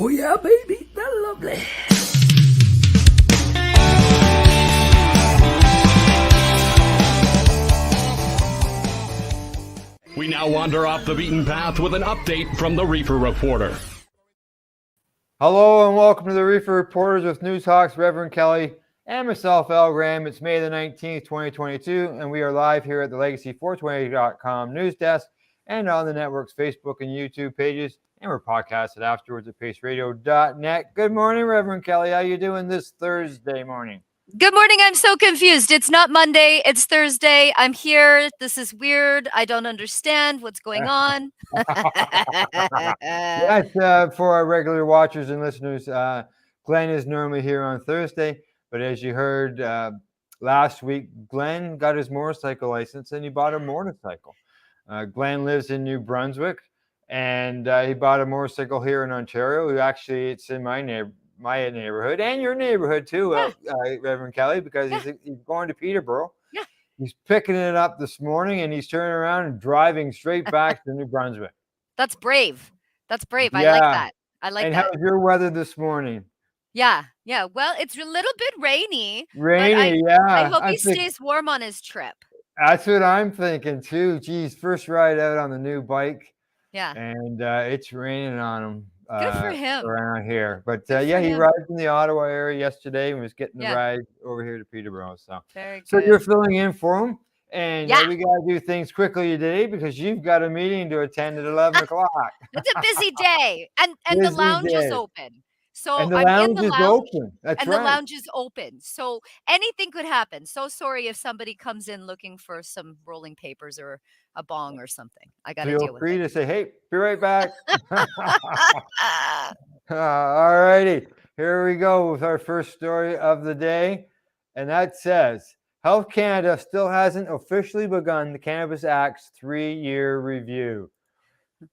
Oh yeah, baby, that's lovely. We now wander off the beaten path with an update from the Reefer Reporter. Hello and welcome to the Reefer Reporters with News Hawks, Reverend Kelly, and myself, Al Graham. It's May the 19th, 2022, and we are live here at the Legacy420.com news desk and on the network's Facebook and YouTube pages, and we're podcasted afterwards at paceradio.net. Good morning, Reverend Kelly. How you doing this Thursday morning? Good morning. I'm so confused. It's not Monday. It's Thursday. I'm here. This is weird. I don't understand what's going on. Yes, for our regular watchers and listeners, Glenn is normally here on Thursday, but as you heard last week, Glenn got his motorcycle license and he bought a motorcycle. Glenn lives in New Brunswick, and he bought a motorcycle here in Ontario. Actually, it's in my neighborhood and your neighborhood too, Reverend Kelly, because he's going to Peterborough. Yeah. He's picking it up this morning and he's turning around and driving straight back to New Brunswick. That's brave. That's brave. Yeah. I like that. And that. how's your weather this morning? Yeah. Well, it's a little bit rainy. Rainy, I hope he stays warm on his trip. That's what I'm thinking too. Geez, first ride out on the new bike. Yeah. And it's raining on him. Good for him. Around here. But he him. arrived in the Ottawa area yesterday and was getting the ride over here to Peterborough. Very so good. You're filling in for him. And we got to do things quickly today because you've got a meeting to attend at 11 o'clock. It's a busy day. And the lounge is open. So and the I'm lounge in the is lounge, open. That's and right. the lounge is open. So anything could happen. So sorry if somebody comes in looking for some rolling papers or a bong or something. I got to deal with it. Feel free to say, hey, be right back. All righty. Here we go with our first story of the day. And that says, Health Canada still hasn't officially begun the Cannabis Act's 3-year review.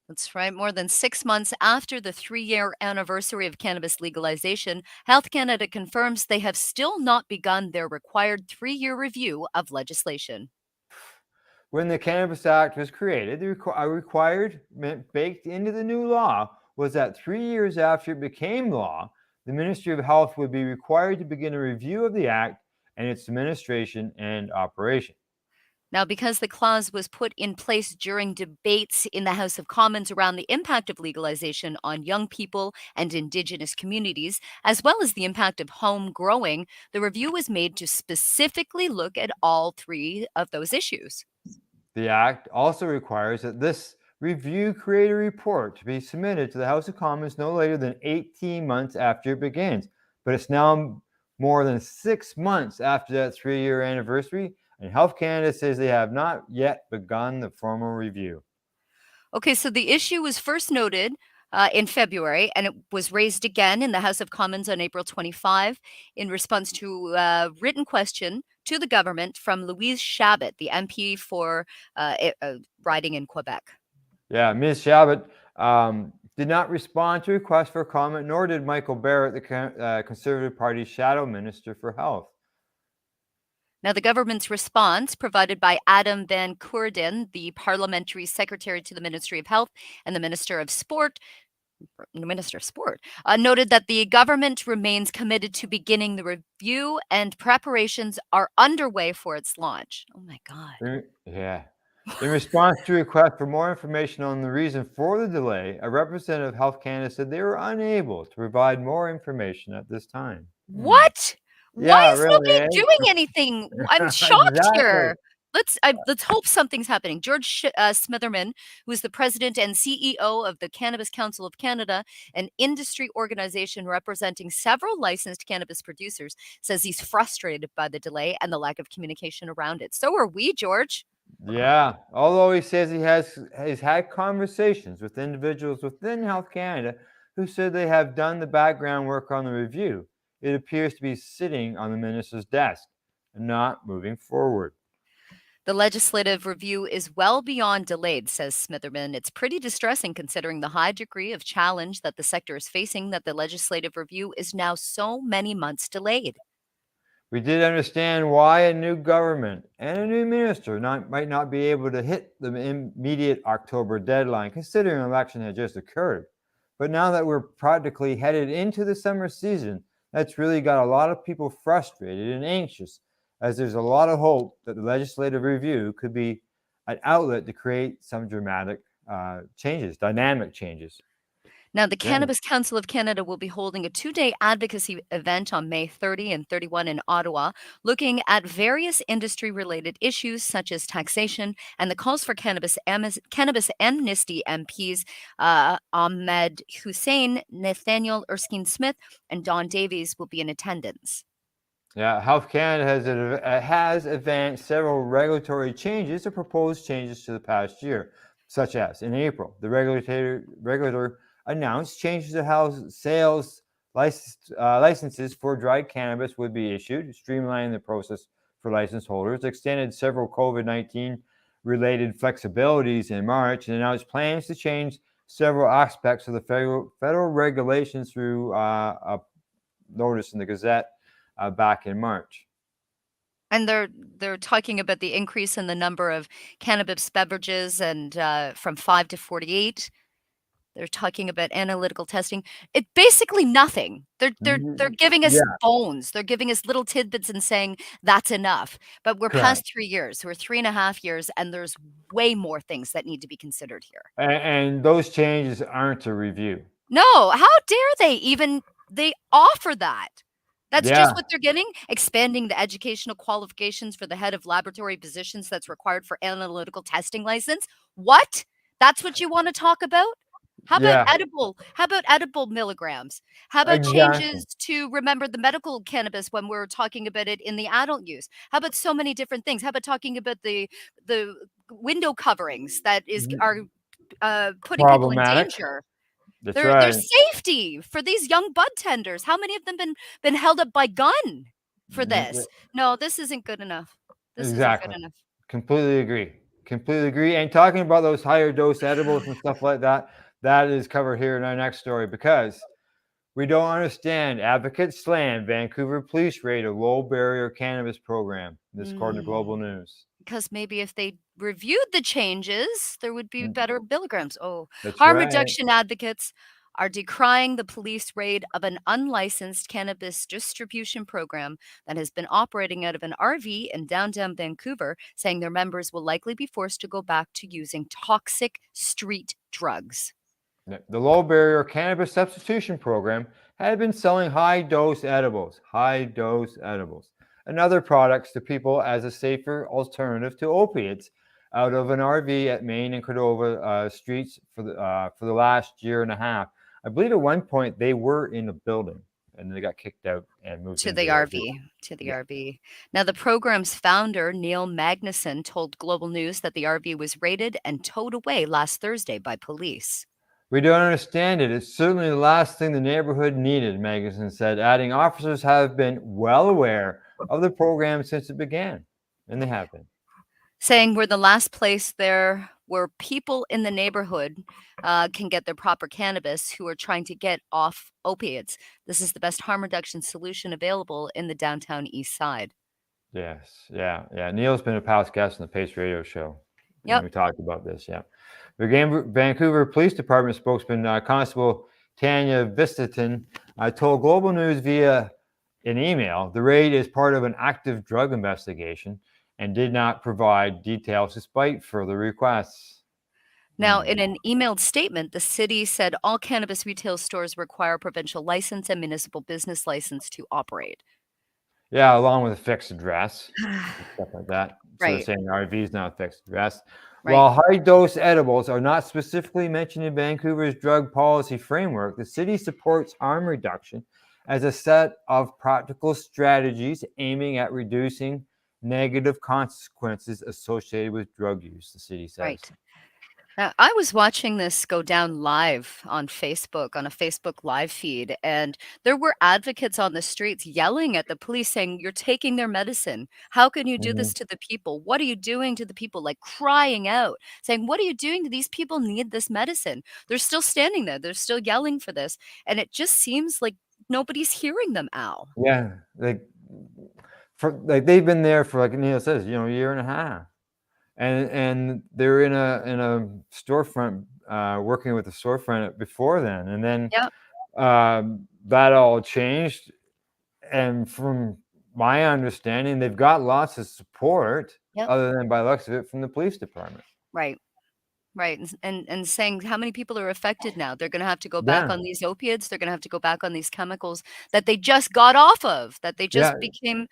That's right. More than 6 months after the 3-year anniversary of cannabis legalization, Health Canada confirms they have still not begun their required 3-year review of legislation. When the Cannabis Act was created, the requirement baked into the new law was that 3 years after it became law, the Ministry of Health would be required to begin a review of the Act and its administration and operation. Now, because the clause was put in place during debates in the House of Commons around the impact of legalization on young people and Indigenous communities, as well as the impact of home growing, the review was made to specifically look at all 3 of those issues. The Act also requires that this review create a report to be submitted to the House of Commons no later than 18 months after it begins. But it's now more than 6 months after that 3-year anniversary, and Health Canada says they have not yet begun the formal review. Okay, so the issue was first noted in February, and it was raised again in the House of Commons on April 25 in response to a written question to the government from Louise Chabot, the MP for riding in Quebec. Yeah, Ms. Chabot did not respond to requests for comment, nor did Michael Barrett, the Conservative Party's shadow minister for health. Now, the government's response, provided by Adam Van Coorden, the parliamentary secretary to the Ministry of Health and the Minister of Sport, noted that the government remains committed to beginning the review and preparations are underway for its launch. Oh, my God. Yeah. In response to requests for more information on the reason for the delay, a representative of Health Canada said they were unable to provide more information at this time. What? Yeah, why is really, nobody doing anything? I'm shocked here. Let's hope something's happening. George Smitherman, who is the president and CEO of the Cannabis Council of Canada, an industry organization representing several licensed cannabis producers, says he's frustrated by the delay and the lack of communication around it. So are we, George. Yeah, although he says he's had conversations with individuals within Health Canada who said they have done the background work on the review, it appears to be sitting on the minister's desk and not moving forward. The legislative review is well beyond delayed, says Smitherman. It's pretty distressing considering the high degree of challenge that the sector is facing that the legislative review is now so many months delayed. We did understand why a new government and a new minister might not be able to hit the immediate October deadline, considering an election had just occurred. But now that we're practically headed into the summer season, that's really got a lot of people frustrated and anxious, as there's a lot of hope that the legislative review could be an outlet to create some dramatic changes, dynamic changes. Now, the Yeah. Cannabis Council of Canada will be holding a 2-day advocacy event on May 30 and 31 in Ottawa, looking at various industry related issues such as taxation and the calls for cannabis amnesty MPs Ahmed Hussein, Nathaniel Erskine Smith, and Don Davies will be in attendance. Yeah, Health Canada has advanced several regulatory changes or proposed changes to the past year, such as in April, the regulator announced changes to how sales licenses for dried cannabis would be issued, streamlining the process for license holders, extended several COVID-19 related flexibilities in March, and announced plans to change several aspects of the federal regulations through a notice in the Gazette back in March. And they're talking about the increase in the number of cannabis beverages and from 5 to 48. They're talking about analytical testing. It basically nothing. They're giving us Yeah, bones. They're giving us little tidbits and saying that's enough. But we're correct. past 3 years. We're 3.5 years, and there's way more things that need to be considered here. And those changes aren't a review. No, how dare they offer that? That's Yeah, just what they're getting, expanding the educational qualifications for the head of laboratory positions that's required for analytical testing license. What? That's what you wanna talk about? yeah, How about edible milligrams? How about exactly. changes to remember the medical cannabis when we're talking about it in the adult use? How about so many different things? How about talking about the window coverings that are putting people in Problematic. danger? That's Their right. safety for these young bud tenders. How many of them been held up by gun for Yeah, this? No, this isn't good enough. This isn't good exactly. enough. Completely agree. Completely agree. And talking about those higher dose edibles and stuff like that, that is covered here in our next story because we don't understand. Advocates slam Vancouver police raid a low barrier cannabis program. This according to Global News. Because maybe if they reviewed the changes, there would be Mm, better milligrams. Oh, that's harm right. reduction advocates are decrying the police raid of an unlicensed cannabis distribution program that has been operating out of an RV in downtown Vancouver, saying their members will likely be forced to go back to using toxic street drugs. The low barrier cannabis substitution program had been selling high dose edibles, and other products to people as a safer alternative to opiates out of an RV at Main and Cordova streets for the last year and a half. I believe at one point they were in a building and they got kicked out and moved To into the the RV, to the yeah. RV. Now, the program's founder, Neil Magnuson, told Global News that the RV was raided and towed away last Thursday by police. We don't understand it. It's certainly the last thing the neighborhood needed, Magnuson said, adding officers have been well aware of the program since it began. And they have been. Saying we're the last place there where people in the neighborhood can get their proper cannabis who are trying to get off opiates. This is the best harm reduction solution available in the downtown east side. Yes. Yeah. Yeah. Neil's been a past guest on the Pace Radio show. And Yep. we talked about this. Yeah. The Vancouver Police Department spokesman, Constable Tanya Vistaton, told Global News via an email the raid is part of an active drug investigation and did not provide details despite further requests. Now, in an emailed statement, the city said all cannabis retail stores require a provincial license and municipal business license to operate. Yeah, along with a fixed address and stuff like that. So they're Right, saying the RV is not a fixed address. right. While high dose edibles are not specifically mentioned in Vancouver's drug policy framework, the city supports harm reduction as a set of practical strategies aiming at reducing negative consequences associated with drug use, the city says. Right. Now, I was watching this go down live on Facebook, on a Facebook live feed, and there were advocates on the streets yelling at the police saying, "You're taking their medicine. How can you do Mhm. this to the people? What are you doing to the people?" Like crying out, saying, "What are you doing? These people need this medicine." They're still standing there. They're still yelling for this. And it just seems like nobody's hearing them, Al. Yeah, like they've been there for like Neil says, a year and a half. and they're in a storefront, working with a storefront before then, and then Yep. that all changed. And from my understanding, they've got lots of support, Yep. other than by the looks of it, from the police department. Right. Right. And saying how many people are affected now. They're going to have to go back Yeah, on these opiates. They're going to have to go back on these chemicals that they just got off of, that they yeah, just became,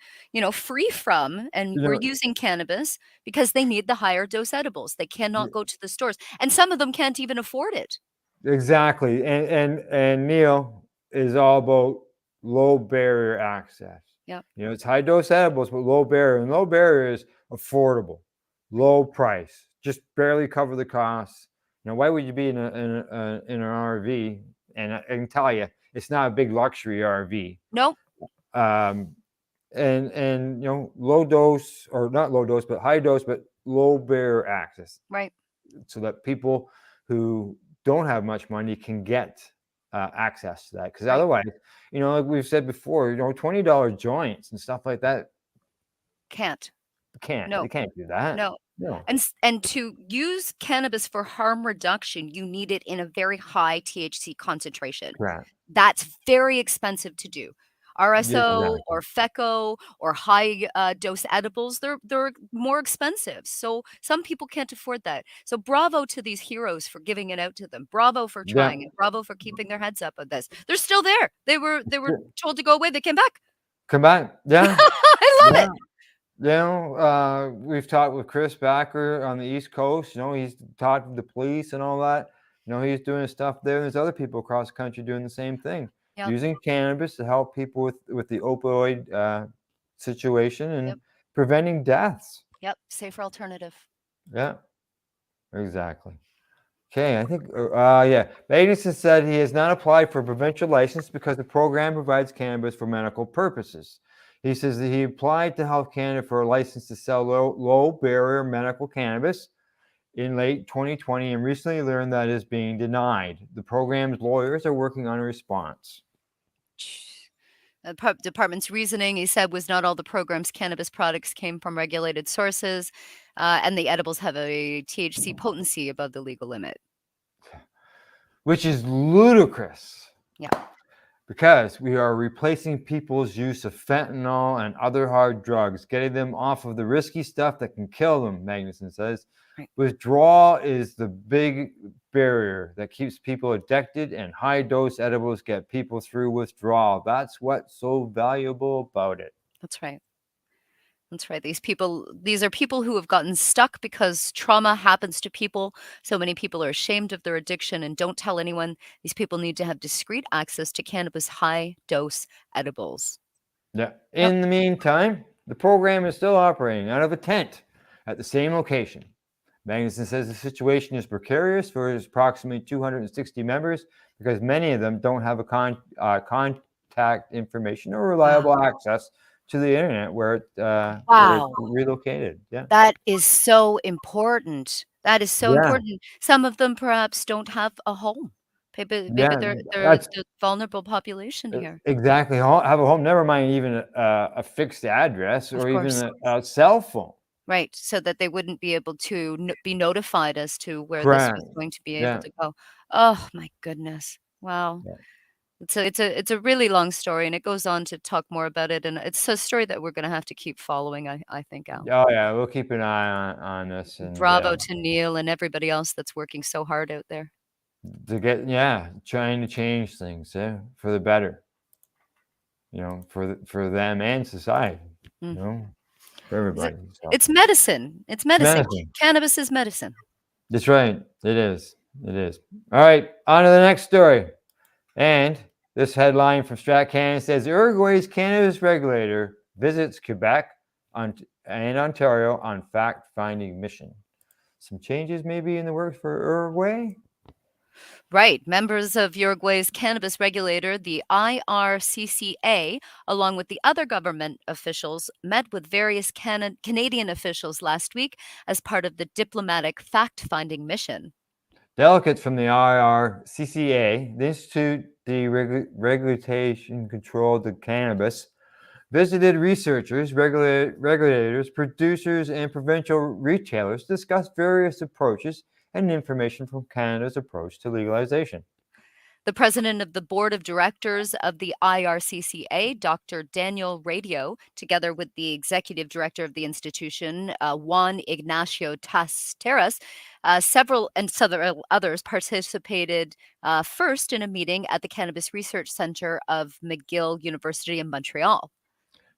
free from, and you were know, using cannabis because they need the higher dose edibles. They cannot go to the stores, and some of them can't even afford it. exactly. And Neil is all about low barrier access. Yep. It's high dose edibles, but low barrier, and low barrier is affordable, low price, just barely cover the costs. Why would you be in an RV? And I can tell you, it's not a big luxury RV. Nope. Um, and low dose, or not low dose, but high dose, but low barrier access, Right. so that people who don't have much money can get access to that. Because Right. otherwise, like we've said before, $20 joints and stuff like that Can't. they No. can't do that. No. No. And to use cannabis for harm reduction, you need it in a very high THC concentration. Right. That's very expensive to do. Yeah, RSO exactly. or FECO or high dose edibles, they're more expensive. So some people can't afford that. So bravo to these heroes for giving it out to them. Bravo for Yeah. trying, and bravo for keeping their heads up on this. They're still there. They were Yeah. told to go away. They came back. Come back. Yeah. I love Yeah. it. We've talked with Chris Backer on the East Coast. He's talked with the police and all that. He's doing stuff there. And there's other people across the country doing the same thing, Yep. using cannabis to help people with the opioid situation and Yep. preventing deaths. Yep. Safer alternative. Yeah, exactly. Okay, I think, yeah. Magnuson said he has not applied for a provincial license because the program provides cannabis for medical purposes. He says that he applied to Health Canada for a license to sell low barrier medical cannabis in late 2020 and recently learned that it is being denied. The program's lawyers are working on a response. The department's reasoning, he said, was not all the program's cannabis products came from regulated sources, and the edibles have a THC potency above the legal limit. Which is ludicrous. Yeah. Because we are replacing people's use of fentanyl and other hard drugs, getting them off of the risky stuff that can kill them, Magnuson says. Right. Withdrawal is the big barrier that keeps people addicted, and high-dose edibles get people through withdrawal. That's what's so valuable about it. That's right. That's right. These are people who have gotten stuck because trauma happens to people. So many people are ashamed of their addiction and don't tell anyone. These people need to have discreet access to cannabis high-dose edibles. Yeah. In the meantime, the program is still operating out of a tent at the same location. Magnuson says the situation is precarious for his approximately 260 members because many of them don't have a contact information or reliable access to the internet where it's relocated. Yeah. That is so important. That is so important. Some of them perhaps don't have a home. Maybe they're the vulnerable population here. Exactly. Have a home, never mind even a fixed address or even a cell phone. Right, so that they wouldn't be able to be notified as to where this was going to be able to go. Oh my goodness. Wow. Yeah. It's a really long story, and it goes on to talk more about it, and it's a story that we're gonna have to keep following, I think, Al. Oh yeah, we'll keep an eye on this. And Bravo to Neil and everybody else that's working so hard out there. To get trying to change things for the better. For them and society. For everybody. It's medicine. It's medicine. Cannabis is medicine. That's right. It is. It is. All right, on to the next story. And this headline from StratCan says Uruguay's cannabis regulator visits Quebec and Ontario on fact-finding mission. Some changes maybe in the works for Uruguay? Right. Members of Uruguay's cannabis regulator, the IRCCA, along with the other government officials, met with various Canadian officials last week as part of the diplomatic fact-finding mission. Delegates from the IRCCA, the Institute de Regulation Control de Cannabis, visited researchers, regulators, producers, and provincial retailers discussed various approaches and information from Canada's approach to legalization. The president of the board of directors of the IRCCA, Dr. Daniel Radio, together with the executive director of the institution, Juan Ignacio Terras, several others participated first in a meeting at the Cannabis Research Center of McGill University in Montreal.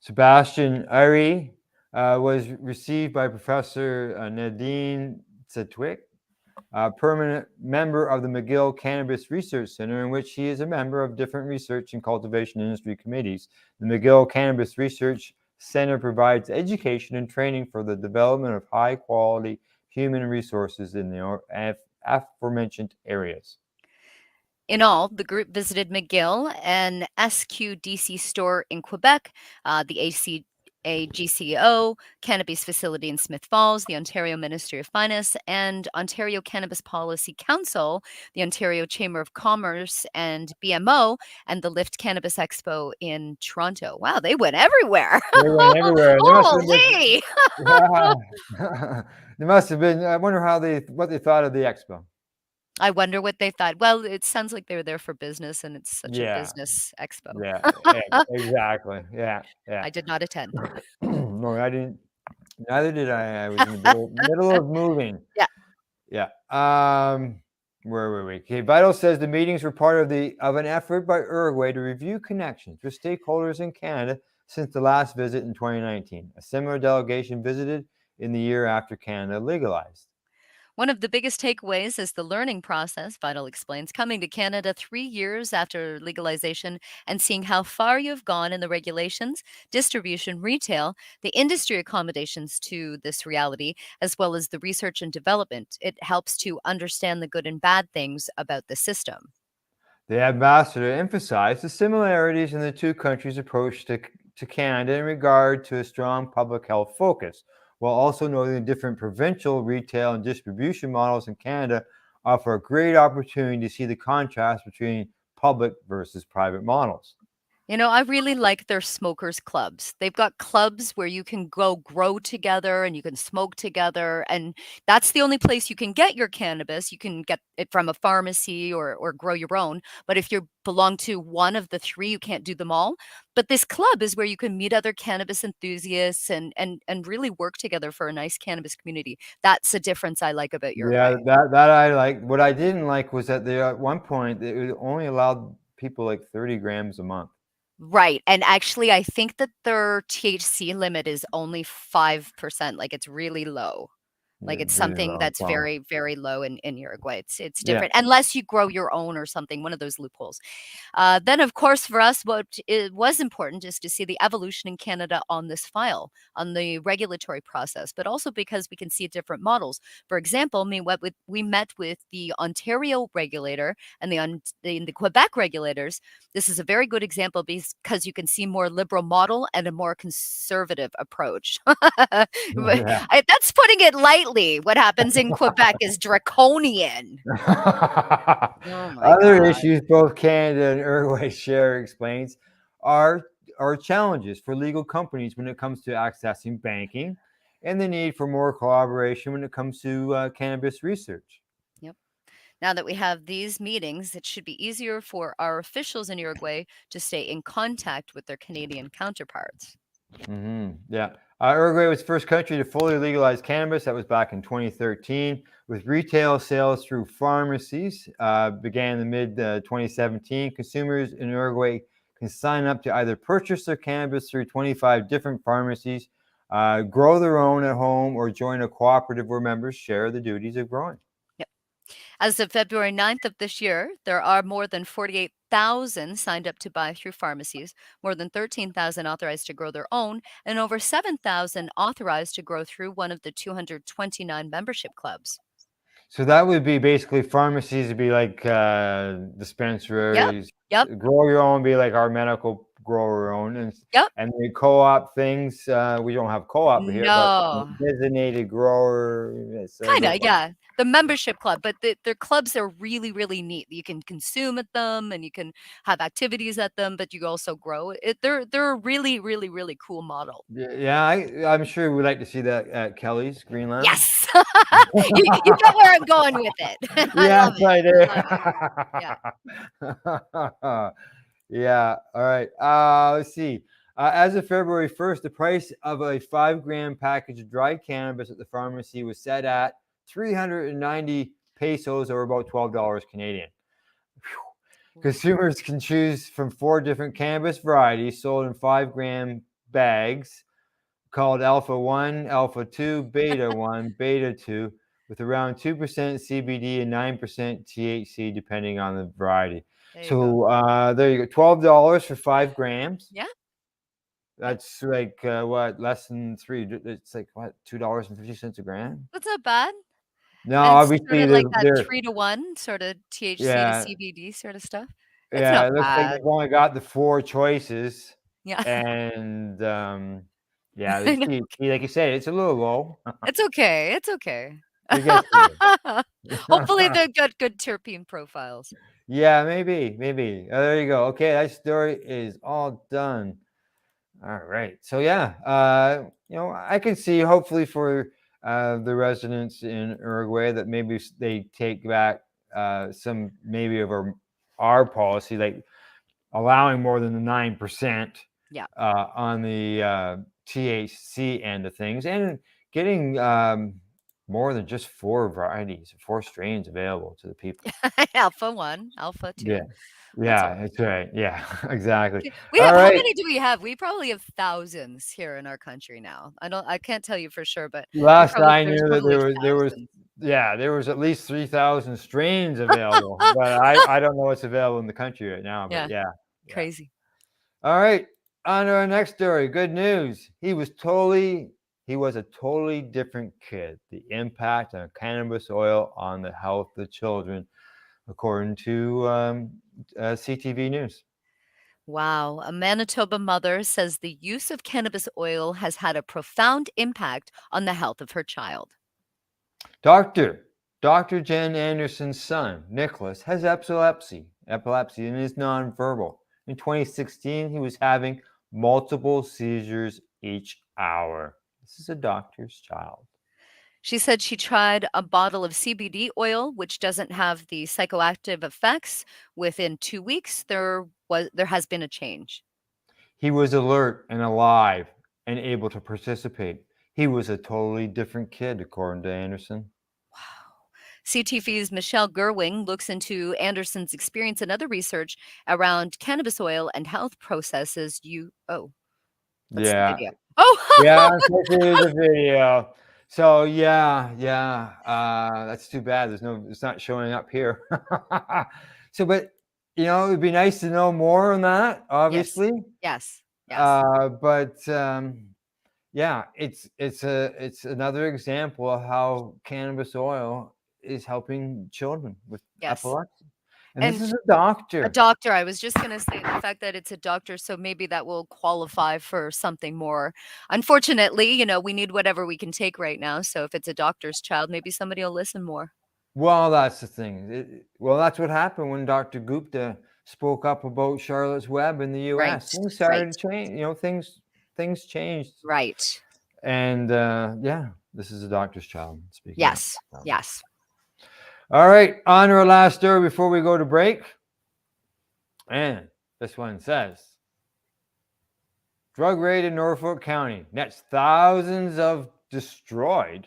Sebastian Ari was received by Professor Nadine Zetwick, a permanent member of the McGill Cannabis Research Center, in which he is a member of different research and cultivation industry committees. The McGill Cannabis Research Center provides education and training for the development of high-quality human resources in the aforementioned areas. In all, the group visited McGill, an SQDC store in Quebec, the GCO, Cannabis Facility in Smith Falls, the Ontario Ministry of Finance, and Ontario Cannabis Policy Council, the Ontario Chamber of Commerce, and BMO, and the Lift Cannabis Expo in Toronto. Wow, they went everywhere. They went everywhere. Holy! They must have been. I wonder what they thought of the expo. I wonder what they thought. Well, it sounds like they were there for business, and it's such a business expo. Yeah, exactly. Yeah. I did not attend. No, I didn't. Neither did I. I was in the middle of moving. Yeah. Where were we? Okay. Vital says the meetings were part of an effort by Uruguay to review connections with stakeholders in Canada since the last visit in 2019. A similar delegation visited in the year after Canada legalized. One of the biggest takeaways is the learning process, Vital explains, coming to Canada 3 years after legalization and seeing how far you have gone in the regulations, distribution, retail, the industry accommodations to this reality, as well as the research and development. It helps to understand the good and bad things about the system. The ambassador emphasized the similarities in the two countries' approach to Canada in regard to a strong public health focus, while also noting the different provincial retail and distribution models in Canada offer a great opportunity to see the contrast between public versus private models. You know, I really like their smokers clubs. They've got clubs where you can go grow together and you can smoke together. And that's the only place you can get your cannabis. You can get it from a pharmacy or grow your own. But if you belong to one of the three, you can't do them all. But this club is where you can meet other cannabis enthusiasts and really work together for a nice cannabis community. That's a difference I like about your Yeah, way. that I like. What I didn't like was that they at one point it only allowed people like 30 grams a month. Right, and actually, I think that their THC limit is only 5%, like, it's really low. Like, Yeah, it's really something low. that's Wow. very, very low in Uruguay. It's Yeah. different, unless you grow your own or something, one of those loopholes. Then, of course, for us, what it was important is to see the evolution in Canada on this file, on the regulatory process, but also because we can see different models. For example, we met with the Ontario regulator and the Quebec regulators. This is a very good example because you can see more liberal model and a more conservative approach. Yeah. That's putting it lightly. What happens in Quebec is draconian. Oh my Other God. issues both Canada and Uruguay share, explains, are challenges for legal companies when it comes to accessing banking and the need for more collaboration when it comes to cannabis research. Yep. Now that we have these meetings, it should be easier for our officials in Uruguay to stay in contact with their Canadian counterparts. Yeah. Uruguay was the first country to fully legalize cannabis. That was back in 2013. With retail sales through pharmacies began in the mid 2017. Consumers in Uruguay can sign up to either purchase their cannabis through 25 different pharmacies, grow their own at home, or join a cooperative where members share the duties of growing. Yep. As of February 9th of this year, there are more than 48,000 signed up to buy through pharmacies, more than 13,000 authorized to grow their own, and over 7,000 authorized to grow through one of the 229 membership clubs. So that would be basically pharmacies would be like Yep. dispensaries. Yep. Grow your own would be like our medical grower owned, Yep. and they co-op things. We don't have co-op here, but No. designated grower. Kinda, yeah. The membership club, but their clubs are really, really neat. You can consume at them and you can have activities at them, but you also grow. They're a really, really, really cool model. Yeah, I'm sure we'd like to see that at Kelly's Green Lounge. Yes. You get where I'm going with it. I Yes, love it. I do. Yeah. Yeah. All right. Let's see. As of February 1st, the price of a 5-gram package of dry cannabis at the pharmacy was set at 390 pesos, or about $12 Canadian. Whew. Consumers can choose from 4 different cannabis varieties sold in 5-gram bags called Alpha 1, Alpha 2, Beta 1, Beta 2, with around 2% CBD and 9% THC, depending on the variety. There you go. So there you go. $12 for 5 grams. Yeah. That's like what, less than 3? It's like what, $2.50 a gram? That's not bad. No, And it's obviously sorta like that they're 3-to-1 sorta THC to yeah, CBD sorta stuff. It's yeah. not It looks like bad. they've only got the 4 choices, Yeah. and yeah, I know. like you said, it's a little low. It's okay, it's okay. We get to Hopefully, it. they've got good terpene profiles. Yeah, maybe. There you go. Okay, that story is all done. All right. So yeah, I can see hopefully for the residents in Uruguay that maybe they take back some maybe of our policy, like allowing more than the 9% Yeah. on the THC end of things, and getting more than just 4 varieties, 4 strains available to the people. Alpha 1, Alpha 2. Yeah. That's all Yeah, right. that's right. Yeah, exactly. We All have how right. many do we have? We probably have thousands here in our country now. I can't tell you for sure, but Last I there's knew that probably there was thousands. yeah, there was at least 3,000 strains available, but I don't know what's available in the country right now, but Yeah, yeah. Yeah. crazy. All right, on to our next story. Good news. He was a totally different kid. The impact on cannabis oil on the health of children, according to CTV News. Wow. A Manitoba mother says the use of cannabis oil has had a profound impact on the health of her child. Dr. Jen Anderson's son, Nicholas, has epilepsy, and is nonverbal. In 2016, he was having multiple seizures each hour. This is a doctor's child. She said she tried a bottle of CBD oil, which doesn't have the psychoactive effects. Within 2 weeks, there has been a change. He was alert and alive and able to participate. He was a totally different kid, according to Anderson. Wow. CTV's Michelle Gerwing looks into Anderson's experience and other research around cannabis oil and health processes. That's the Yeah. video. Oh, Yeah, unfortunately, the video. So yeah, that's too bad. It's not showing up here. So, but it'd be nice to know more on that, yes, obviously. yes, yes, But yeah, it's another example of how cannabis oil is helping children with yes. epilepsy. And this And is a doctor. a doctor. I was just going to say the fact that it's a doctor, so maybe that will qualify for something more. Unfortunately, we need whatever we can take right now. So if it's a doctor's child, maybe somebody will listen more. Well, that's the thing. That's what happened when Dr. Gupta spoke up about Charlotte's Web in the Right, U.S. Things started right, to change. Things changed, right. and yeah, this is a doctor's child speaking up. Yes, yes. All right, on to our last story before we go to break, and this one says, drug raid in Norfolk County nets thousands of destroyed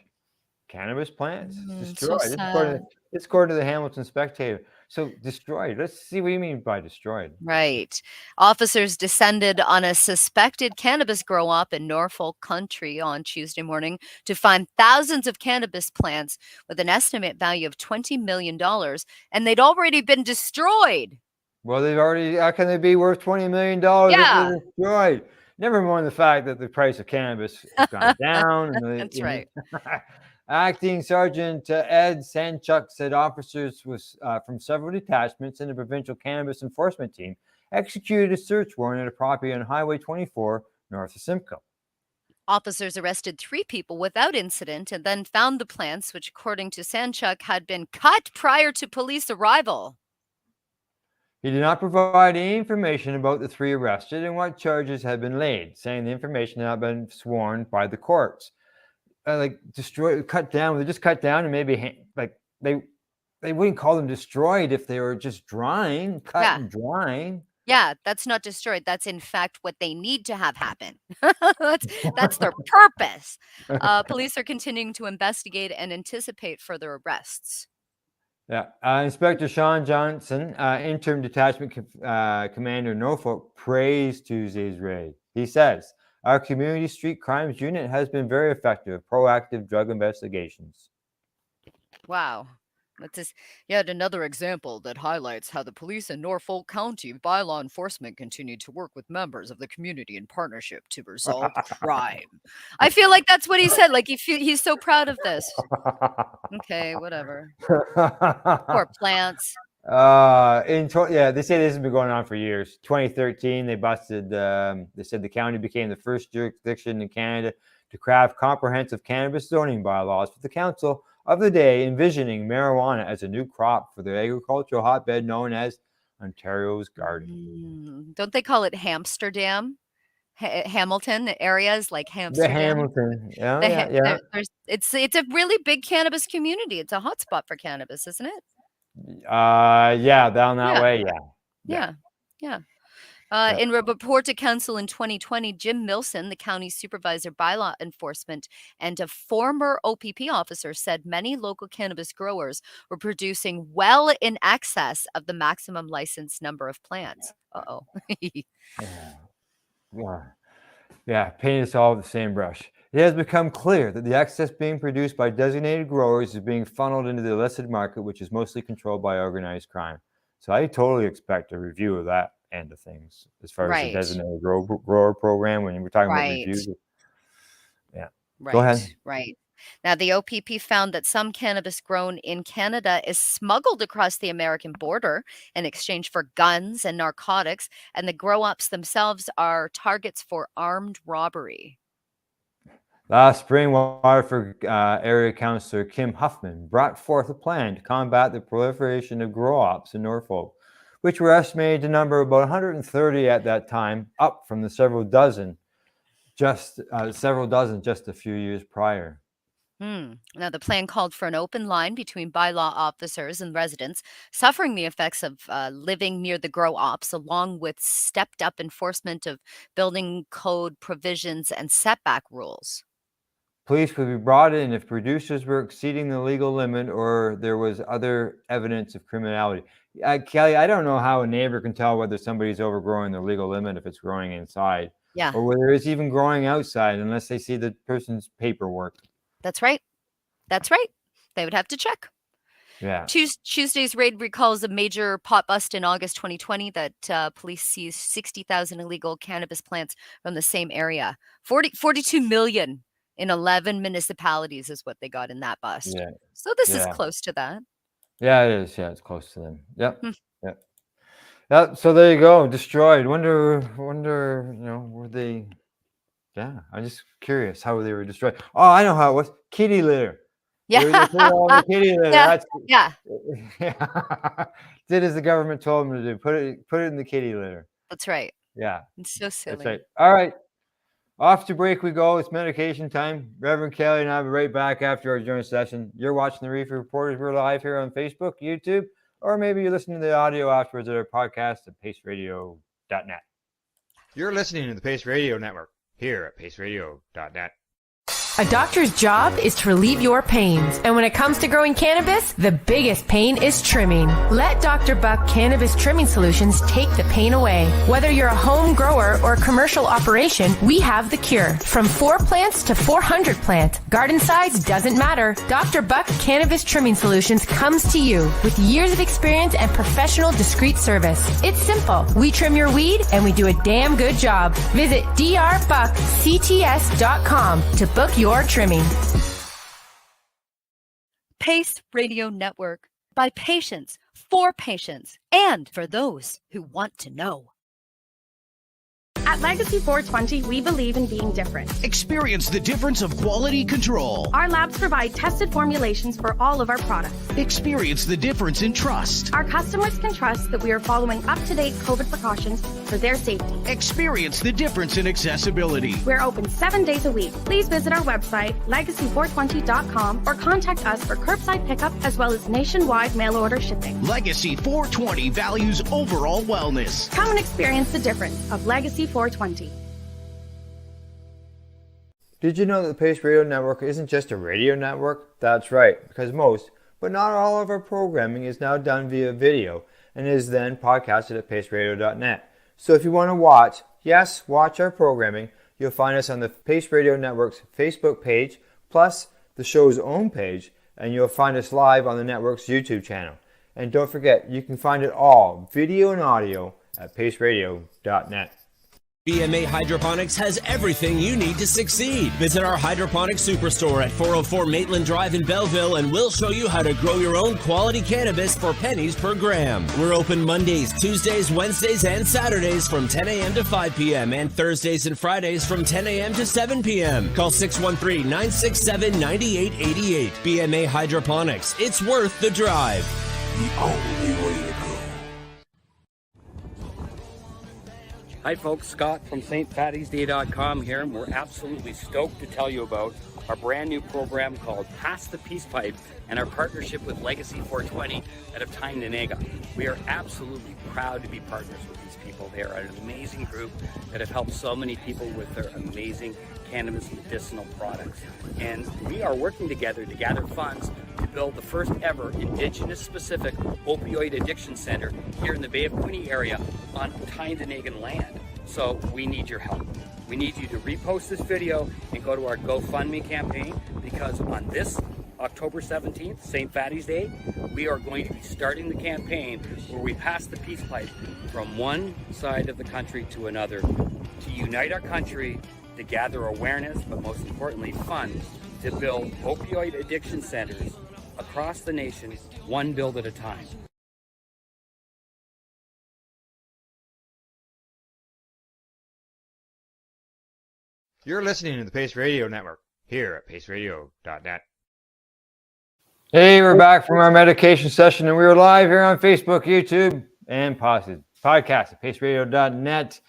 cannabis plants. So Destroyed. sad. It's according to the Hamilton Spectator. So destroyed. Let's see what you mean by destroyed. Right. Officers descended on a suspected cannabis grow op in Norfolk County on Tuesday morning to find thousands of cannabis plants with an estimate value of $20 million, and they'd already been destroyed. Well, how can they be worth $20 million if Yeah. they're destroyed? Never mind the fact that the price of cannabis has gone down. That's right. Acting Sergeant Ed Sanchuk said officers from several detachments in the provincial cannabis enforcement team executed a search warrant at a property on Highway 24 north of Simcoe. Officers arrested 3 people without incident and then found the plants, which, according to Sanchuk, had been cut prior to police arrival. He did not provide any information about the 3 arrested and what charges had been laid, saying the information had not been sworn by the courts. Destroy, cut down. They just cut down and maybe they wouldn't call them destroyed if they were just drying, cut and drying. Yeah, that's not destroyed. That's in fact what they need to have happen. that's their purpose. Police are continuing to investigate and anticipate further arrests. Yeah. Inspector Sean Johnson, interim detachment commander Norfolk, praised Tuesday's raid. He says, "Our community street crimes unit has been very effective at proactive drug investigations." Wow. That's just yet another example that highlights how the police in Norfolk County by law enforcement continue to work with members of the community in partnership to resolve crime. I feel like that's what he said. Like he's so proud of this. Okay, whatever. Poor plants. They say this has been going on for years. 2013, they busted. They said the county became the first jurisdiction in Canada to craft comprehensive cannabis zoning bylaws for the council of the day, envisioning marijuana as a new crop for the agricultural hotbed known as Ontario's garden. Don't they call it Hamsterdam? Hamilton areas like Hamsterdam. The Hamilton, yeah. It's a really big cannabis community. It's a hotspot for cannabis, isn't it? Down that way, yeah. In a report to council in 2020, Jim Milson, the county's supervisor bylaw enforcement and a former OPP officer, said many local cannabis growers were producing well in excess of the maximum licensed number of plants. Uh-oh. Paint us all with the same brush. It has become clear that the excess being produced by designated growers is being funneled into the illicit market, which is mostly controlled by organized crime. So I totally expect a review of that end of things as far as the designated grower program when we're talking about reviews. Yeah. Go ahead. Right. Now, the OPP found that some cannabis grown in Canada is smuggled across the American border in exchange for guns and narcotics, and the grow-ops themselves are targets for armed robbery. Last spring, Waterford area councillor Kim Huffman brought forth a plan to combat the proliferation of grow-ops in Norfolk, which were estimated to number about 130 at that time, up from the several dozen just a few years prior. Now, the plan called for an open line between bylaw officers and residents suffering the effects of living near the grow ops, along with stepped up enforcement of building code provisions and setback rules. Police would be brought in if producers were exceeding the legal limit or there was other evidence of criminality. Kelly, I don't know how a neighbor can tell whether somebody's overgrowing the legal limit if it's growing inside. Yeah. Or whether it's even growing outside unless they see the person's paperwork. That's right. They would have to check. Yeah. Tuesday's raid recalls a major pot bust in August 2020 that police seized 60,000 illegal cannabis plants from the same area. 42 million in 11 municipalities is what they got in that bust. Yeah. So this is close to that. Yeah, it is. Yeah, it's close to them. Yep. Yep. So there you go. Destroyed. Wonder, were they... Yeah, I'm just curious how they were destroyed. Oh, I know how it was. Kitty litter. Yeah. They put it on the kitty litter. Yeah. Did as the government told them to do. Put it in the kitty litter. That's right. Yeah. It's so silly. That's right. All right. Off to break we go. It's medication time. Reverend Kelly and I will be right back after our joint session. You're watching the Reefer Reporters. We're live here on Facebook, YouTube, or maybe you're listening to the audio afterwards at our podcast at paceradio.net. You're listening to the Pace Radio Network here at paceradio.net. A doctor's job is to relieve your pains. And when it comes to growing cannabis, the biggest pain is trimming. Let Dr. Buck Cannabis Trimming Solutions take the pain away. Whether you're a home grower or a commercial operation, we have the cure. From 4 plants to 400 plants, garden size doesn't matter. Dr. Buck Cannabis Trimming Solutions comes to you with years of experience and professional discreet service. It's simple. We trim your weed and we do a damn good job. Visit drbuckcts.com to book your trimming. Pace Radio Network, by patients, for patients, and for those who want to know. At Legacy 420, we believe in being different. Experience the difference of quality control. Our labs provide tested formulations for all of our products. Experience the difference in trust. Our customers can trust that we are following up-to-date COVID precautions for their safety. Experience the difference in accessibility. We're open 7 days a week. Please visit our website, legacy420.com, or contact us for curbside pickup as well as nationwide mail order shipping. Legacy 420 values overall wellness. Come and experience the difference of Legacy 420. Did you know that the Pace Radio Network isn't just a radio network? That's right, because most, but not all of our programming is now done via video and is then podcasted at paceradio.net. So if you want to watch, yes, watch our programming, you'll find us on the Pace Radio Network's Facebook page, plus the show's own page, and you'll find us live on the network's YouTube channel. And don't forget, you can find it all, video and audio, at paceradio.net. BMA Hydroponics has everything you need to succeed. Visit our Hydroponics Superstore at 404 Maitland Drive in Belleville and we'll show you how to grow your own quality cannabis for pennies per gram. We're open Mondays, Tuesdays, Wednesdays, and Saturdays from 10 a.m. to 5 p.m. and Thursdays and Fridays from 10 a.m. to 7 p.m. Call 613-967-9888. BMA Hydroponics. It's worth the drive. The only way to go. Hi folks, Scott from stfattiesday.com here, and we're absolutely stoked to tell you about our brand new program called Pass the Peace Pipe and our partnership with Legacy 420 out of Tyndonega. We are absolutely proud to be partners with these people. They are an amazing group that have helped so many people with their amazing cannabis medicinal products. And we are working together to gather funds to build the first ever Indigenous-specific opioid addiction center here in the Bay of Quinte area on Tyndonega land. So we need your help. We need you to repost this video and go to our GoFundMe campaign, because on this October 17th, St. Fatty's Day, we are going to be starting the campaign where we pass the peace pipe from one side of the country to another to unite our country, to gather awareness, but most importantly, funds to build opioid addiction centers across the nation, one build at a time. You're listening to the Pace Radio Network here at paceradio.net. Hey, we're back from our medication session, and we're live here on Facebook, YouTube, and podcast at paceradio.net.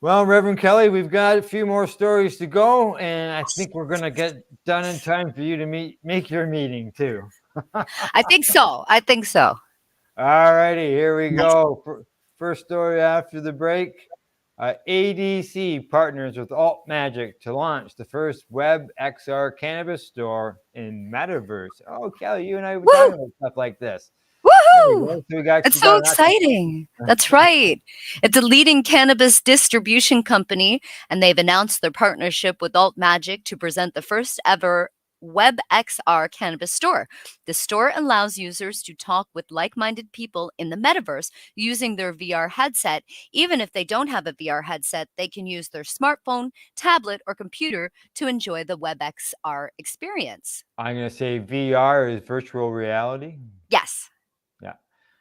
Well, Reverend Kelly, we've got a few more stories to go, and I think we're going to get done in time for you to make your meeting, too. I think so. All righty, here we go. First story after the break. ADC partners with Alt Magic to launch the first WebXR Cannabis Store in Metaverse. Oh, Kelly, you and I were talking about stuff like this. Woohoo! It's so exciting. That's right. It's a leading cannabis distribution company, and they've announced their partnership with Alt Magic to present the first ever WebXR Cannabis Store. The store allows users to talk with like-minded people in the metaverse using their VR headset. Even if they don't have a VR headset, they can use their smartphone, tablet, or computer to enjoy the WebXR experience. I'm going to say VR is virtual reality. Yes. Yeah.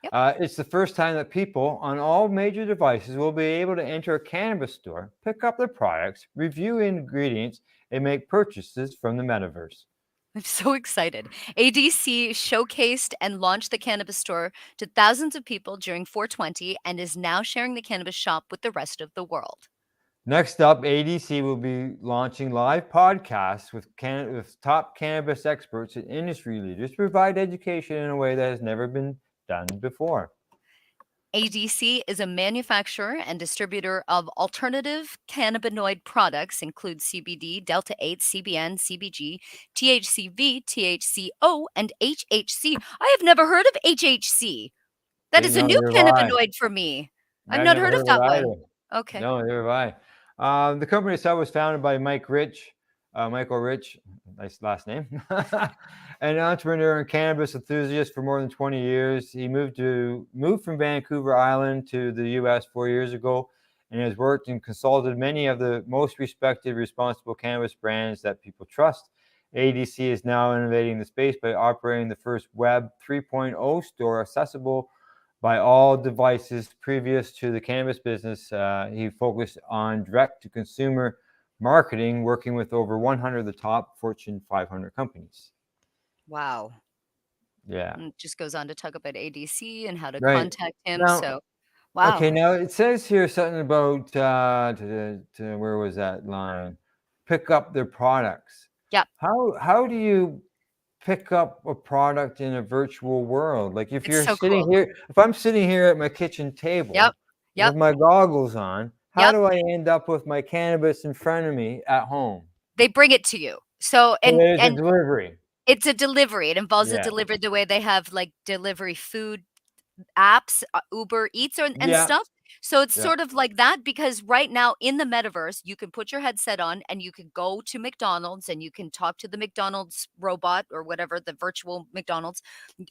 Yep. It's the first time that people on all major devices will be able to enter a cannabis store, pick up their products, review ingredients, and make purchases from the metaverse. I'm so excited. ADC showcased and launched the cannabis store to thousands of people during 420 and is now sharing the cannabis shop with the rest of the world. Next up, ADC will be launching live podcasts with top cannabis experts and industry leaders to provide education in a way that has never been done before. ADC is a manufacturer and distributor of alternative cannabinoid products, include CBD, Delta-8, CBN, CBG, THCV, THCO, and HHC. I have never heard of HHC. That is a new cannabinoid for me. I've not heard of that one. Okay. No, neither have I. The company itself was founded by Michael Rich, nice last name, an entrepreneur and cannabis enthusiast for more than 20 years. He moved from Vancouver Island to the U.S. 4 years ago and has worked and consulted many of the most respected, responsible cannabis brands that people trust. ADC is now innovating the space by operating the first Web 3.0 store accessible by all devices. Previous to the cannabis business, he focused on direct-to-consumer marketing, working with over 100 of the top Fortune 500 companies. Wow. Yeah. And it just goes on to talk about ADC and how to Right. contact him. Now, So, wow. okay, now it says here something about where was that line? Pick up their products. Yep. How do you pick up a product in a virtual world? Like if It's you're so sitting cool. here, if I'm sitting here at my kitchen table Yep. with my goggles on, how Yep. do I end up with my cannabis in front of me at home? They bring it to you. So, So and there's a delivery. it's a delivery. It involves a Yeah. delivery the way they have like delivery food apps, Uber Eats and Yeah. stuff. So it's Yeah. sort of like that because right now in the metaverse, you can put your headset on and you can go to McDonald's and you can talk to the McDonald's robot or whatever, the virtual McDonald's,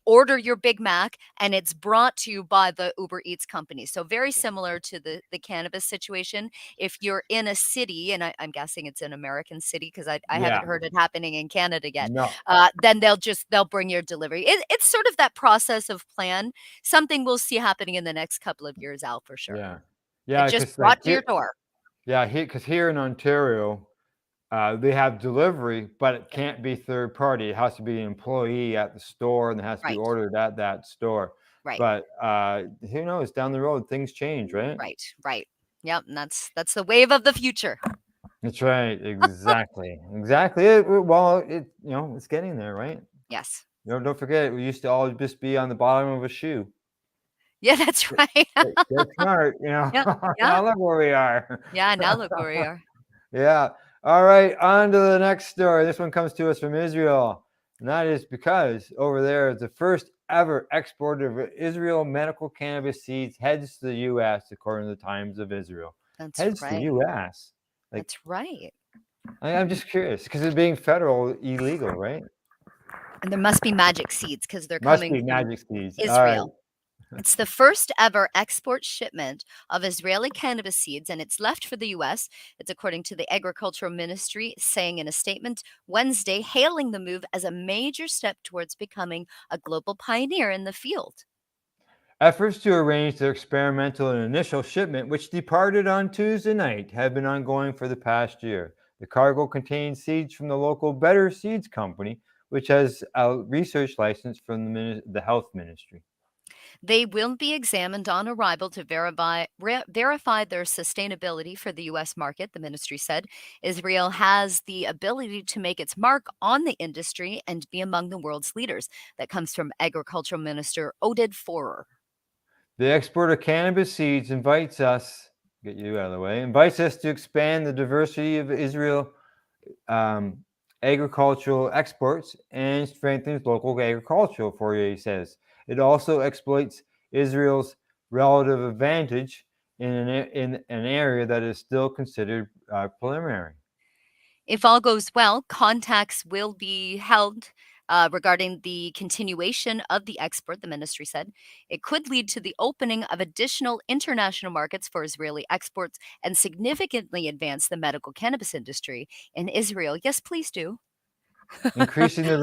order your Big Mac, and it's brought to you by the Uber Eats company. So very similar to the cannabis situation. If you're in a city, and I'm guessing it's an American city because I Yeah. haven't heard it happening in Canada yet, No. then they'll bring your delivery. It's sort of that process of plan. Something we'll see happening in the next couple of years out for sure. Yeah. It Yeah, just 'cause brought like to your door. Yeah, because here in Ontario, they have delivery, but it can't be third party. It has to be an employee at the store, and it has to be Right. ordered at that store. Right. But who knows? Down the road, things change, right? Right. Right. Yep. And that's the wave of the future. That's right. Exactly. Exactly. Well, it's getting there, right? Yes. Don't forget, we used to all just be on the bottom of a shoe. Yeah, that's right. Get smart, Yeah. Now Yeah. look where we are. Yeah. Now look where we are. Yeah. All right. On to the next story. This one comes to us from Israel. And that is because over there, the first ever export of Israel medical cannabis seeds heads to the U.S., according to the Times of Israel. That's Heads to right. the U.S. That's right. I'm just curious because it being federal, illegal, right? And there must be magic seeds because they're Must coming be from magic seeds. All right. Israel. It's the first ever export shipment of Israeli cannabis seeds, and it's left for the U.S. It's according to the Agricultural Ministry, saying in a statement Wednesday, hailing the move as a major step towards becoming a global pioneer in the field. Efforts to arrange their experimental and initial shipment, which departed on Tuesday night, have been ongoing for the past year. The cargo contains seeds from the local Better Seeds Company, which has a research license from the Health Ministry. They will be examined on arrival to verify their sustainability for the U.S. market, the ministry said. Israel has the ability to make its mark on the industry and be among the world's leaders. That comes from Agricultural Minister Oded Forer. The export of cannabis seeds invites us to expand the diversity of Israel agricultural exports and strengthens local agriculture, Fourier says. It also exploits Israel's relative advantage in an area that is still considered preliminary. If all goes well, contacts will be held regarding the continuation of the export, the ministry said. It could lead to the opening of additional international markets for Israeli exports and significantly advance the medical cannabis industry in Israel. Yes, please do. Increasing the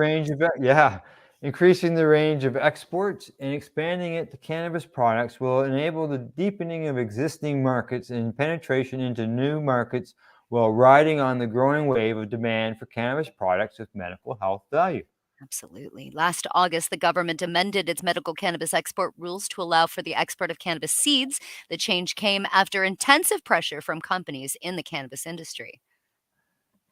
range of exports and expanding it to cannabis products will enable the deepening of existing markets and penetration into new markets while riding on the growing wave of demand for cannabis products with medical health value. Absolutely. Last August, the government amended its medical cannabis export rules to allow for the export of cannabis seeds. The change came after intensive pressure from companies in the cannabis industry.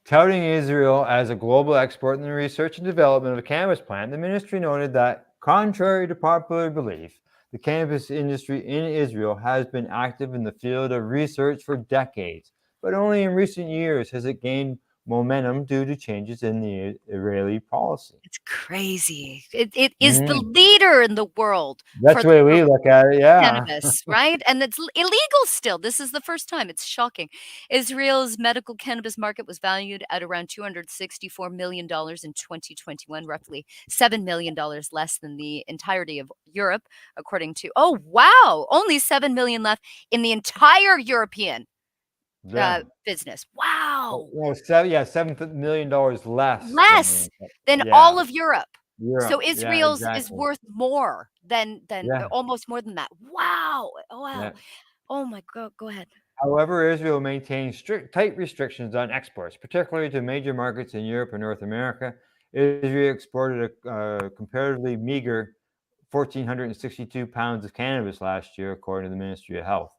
Touting Israel as a global expert in the research and development of a cannabis plant, the ministry noted that, contrary to popular belief, the cannabis industry in Israel has been active in the field of research for decades, but only in recent years has it gained momentum due to changes in the Israeli policy. It's crazy. It is the leader in the world. That's the way we look at it, yeah. Cannabis, right? And it's illegal still. This is the first time. It's shocking. Israel's medical cannabis market was valued at around $264 million in 2021, roughly $7 million less than the entirety of Europe, according to, oh, wow, only $7 million left in the entire European business. Wow. Well, $7 million less Than all of Europe. So Europe. Yeah, Israel's is exactly. worth more than Yeah, almost more than that. Wow. Oh, wow. yeah. Oh my God. Go ahead. However, Israel maintains tight restrictions on exports, particularly to major markets in Europe and North America. Israel exported a comparatively meager 1,462 pounds of cannabis last year, according to the Ministry of Health.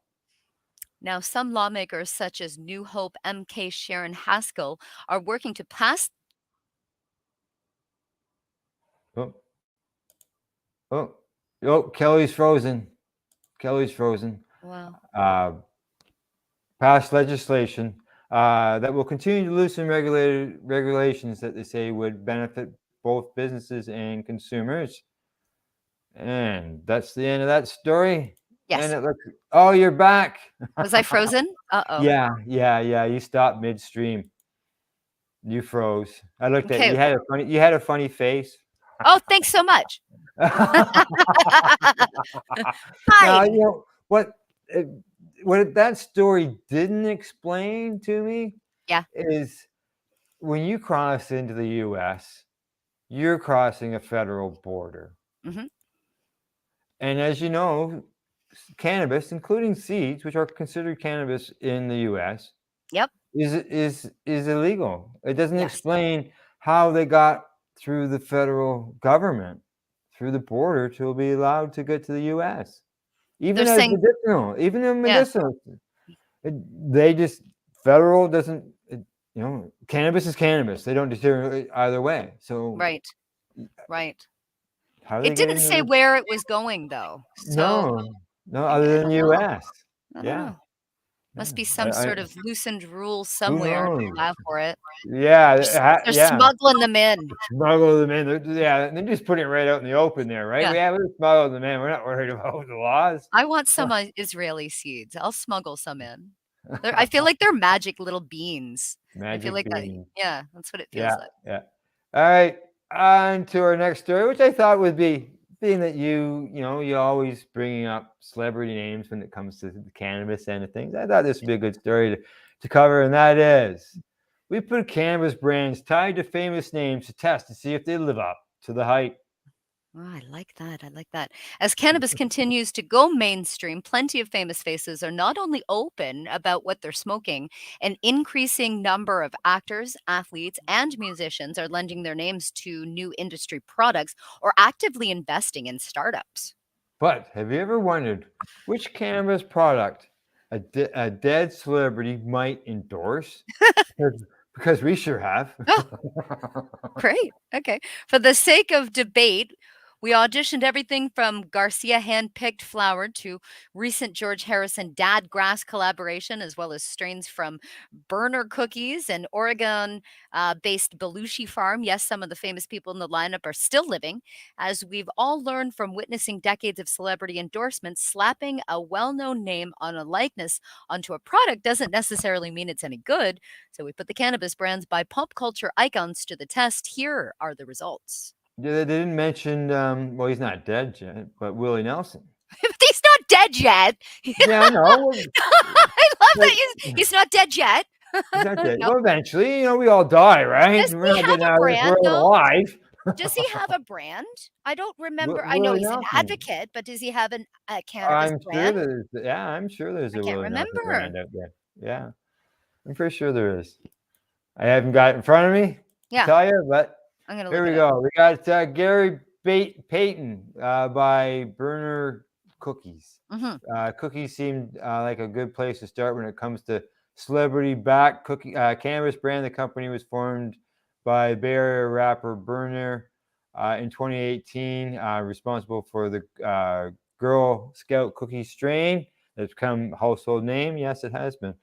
Now, some lawmakers, such as New Hope MK Sharon Haskell, are working to pass. Oh, oh, oh, Kelly's frozen. Kelly's frozen. Wow. Passed legislation that will continue to loosen regulations that they say would benefit both businesses and consumers. And that's the end of that story. And Yes. it looks. Oh, you're back. Was I frozen? Uh-oh. Yeah. You stopped midstream. You froze. I looked at you. Okay. You had a funny face. Oh, thanks so much. Now Hi. you know what that story didn't explain to me Yeah. is when you cross into the U.S., you're crossing a federal border. Hmm. And as you know, cannabis, including seeds, which are considered cannabis in the U.S., Yep. is illegal. It doesn't Yes. explain how they got through the federal government, through the border, to be allowed to get to the U.S. They're Even as saying, medicinal, even in yeah, medicinal, they just federal doesn't. Cannabis is cannabis. They don't discriminate either way. So right. Right. how do they It get didn't into say this? where it was going, though. So No, I other than don't know. U.S. I don't Yeah, know. Must yeah. be some sort of loosened rule Who somewhere to knows? allow for it. Yeah, They're yeah. smuggling them in. Smuggle them in. They're just putting it right out in the open there, right? Yeah. We're smuggling them in. We're not worried about the laws. I want some Israeli seeds. I'll smuggle some in. I feel like they're magic little beans. I feel Magic like beans. yeah, that's what it feels Yeah, like. yeah. All right, on to our next story, which I thought would be, being that you always bringing up celebrity names when it comes to the cannabis end of things. I thought this would be a good story to cover, and that is, we put cannabis brands tied to famous names to test to see if they live up to the hype. Oh, I like that. I like that. As cannabis continues to go mainstream, plenty of famous faces are not only open about what they're smoking, an increasing number of actors, athletes, and musicians are lending their names to new industry products or actively investing in startups. But have you ever wondered which cannabis product a dead celebrity might endorse? Because we sure have. Great. Okay. For the sake of debate, we auditioned everything from Garcia hand-picked flower to recent George Harrison dad grass collaboration, as well as strains from Burner Cookies and Oregon-based Belushi Farm. Yes, some of the famous people in the lineup are still living. As we've all learned from witnessing decades of celebrity endorsements, slapping a well-known name on a likeness onto a product doesn't necessarily mean it's any good. So we put the cannabis brands by pop culture icons to the test. Here are the results. They didn't mention, well, he's not dead yet, but Willie Nelson. He's not dead yet. Yeah, I know. I love that he's not dead yet. He's not dead. No. Well, eventually, we all die, right? Does We're he not have getting a out of this brand, world though? alive. Does he have a brand? I don't remember. I know Willie he's an Nelson. advocate, but does he have a cannabis brand? I'm sure there's I a can't Willie Nelson remember. brand out there. Yeah, I'm pretty sure there is. I haven't got it in front of me to Yeah. tell you, but I'm gonna here look we it up. go. We got Gary Payton by Burner Cookies. Cookies seemed like a good place to start when it comes to celebrity-backed cannabis brand. The company was formed by Bay Area rapper Burner in 2018, responsible for the Girl Scout cookie strain that's become a household name. Yes, it has been.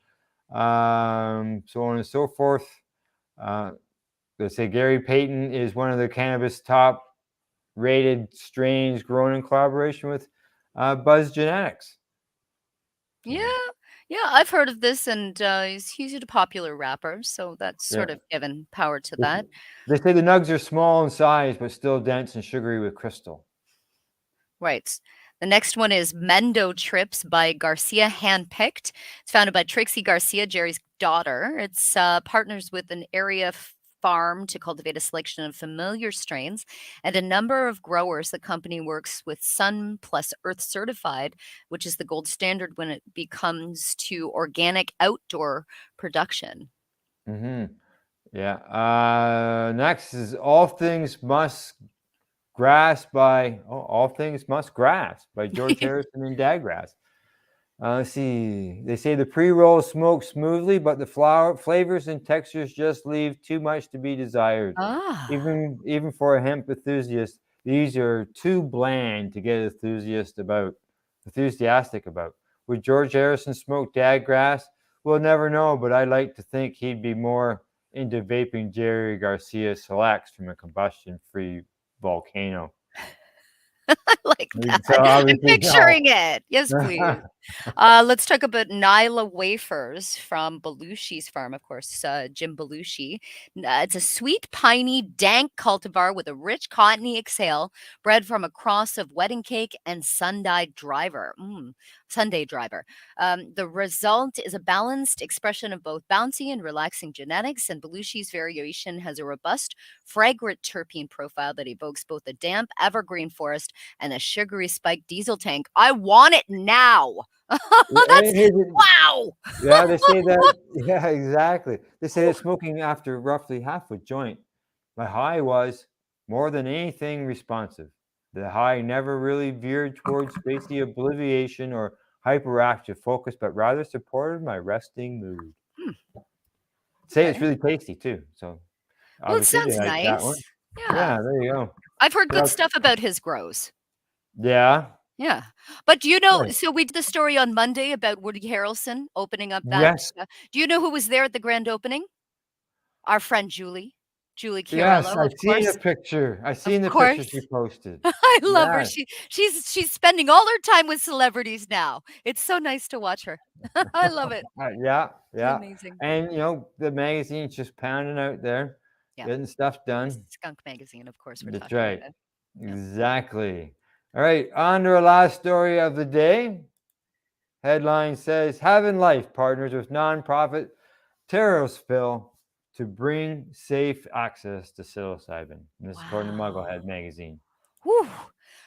So on and so forth. They say Gary Payton is one of the cannabis top rated strains grown in collaboration with Buzz Genetics. Yeah, I've heard of this, and he's a popular rapper, so that's sort Yeah. of given power to that. They say the nugs are small in size, but still dense and sugary with crystal. Right. The next one is Mendo Trips by Garcia Handpicked. It's founded by Trixie Garcia, Jerry's daughter. It's partners with an area farm to cultivate a selection of familiar strains, and a number of growers. The company works with Sun Plus Earth certified, which is the gold standard when it comes to organic outdoor production. Mm-hmm. Yeah. Next is All Things Must Grass by George Harrison and Dadgrass. Let's see. They say the pre-rolls smoke smoothly, but the flavors and textures just leave too much to be desired. Ah, Even for a hemp enthusiast, these are too bland to get enthusiastic about. Would George Harrison smoke Dadgrass? We'll never know, but I like to think he'd be more into vaping Jerry Garcia Selects from a combustion-free volcano. I like that. So I'm obviously, picturing it. Yes, please. Let's talk about Nyla wafers from Belushi's farm, of course, Jim Belushi. It's a sweet, piney, dank cultivar with a rich, cottony exhale, bred from a cross of wedding cake and Sunday driver. Sunday driver. The result is a balanced expression of both bouncy and relaxing genetics, and Belushi's variation has a robust, fragrant terpene profile that evokes both a damp, evergreen forest and a sugary spiked diesel tank. I want it now. That's wow. Yeah, they say that. Yeah, exactly. They say that smoking after roughly half a joint, my high was more than anything responsive. The high never really veered towards spacey obliviation or hyperactive focus, but rather supported my resting mood. Say it's really tasty too. So Well, it obviously they sounds like that one. nice. Yeah, there you go. I've heard good Well, stuff about his grows. Yeah. Yeah. But do you know, Right. so we did the story on Monday about Woody Harrelson opening up that. Yes. Do you know who was there at the grand opening? Our friend Julie Yes, Chiarello, I've of seen a course. picture. I've Of seen the picture course. she posted. I love her. Yeah. She's spending all her time with celebrities now. It's so nice to watch her. I love it. Yeah. Amazing. And the magazine's just pounding out there, Yeah. getting stuff done. Skunk Magazine, of course, we're That's talking right. about. Exactly. All right, on to our last story of the day. Headline says Havn Life partners with nonprofit TheraPsil to bring safe access to psilocybin. And this is according to Mugglehead magazine. Whew.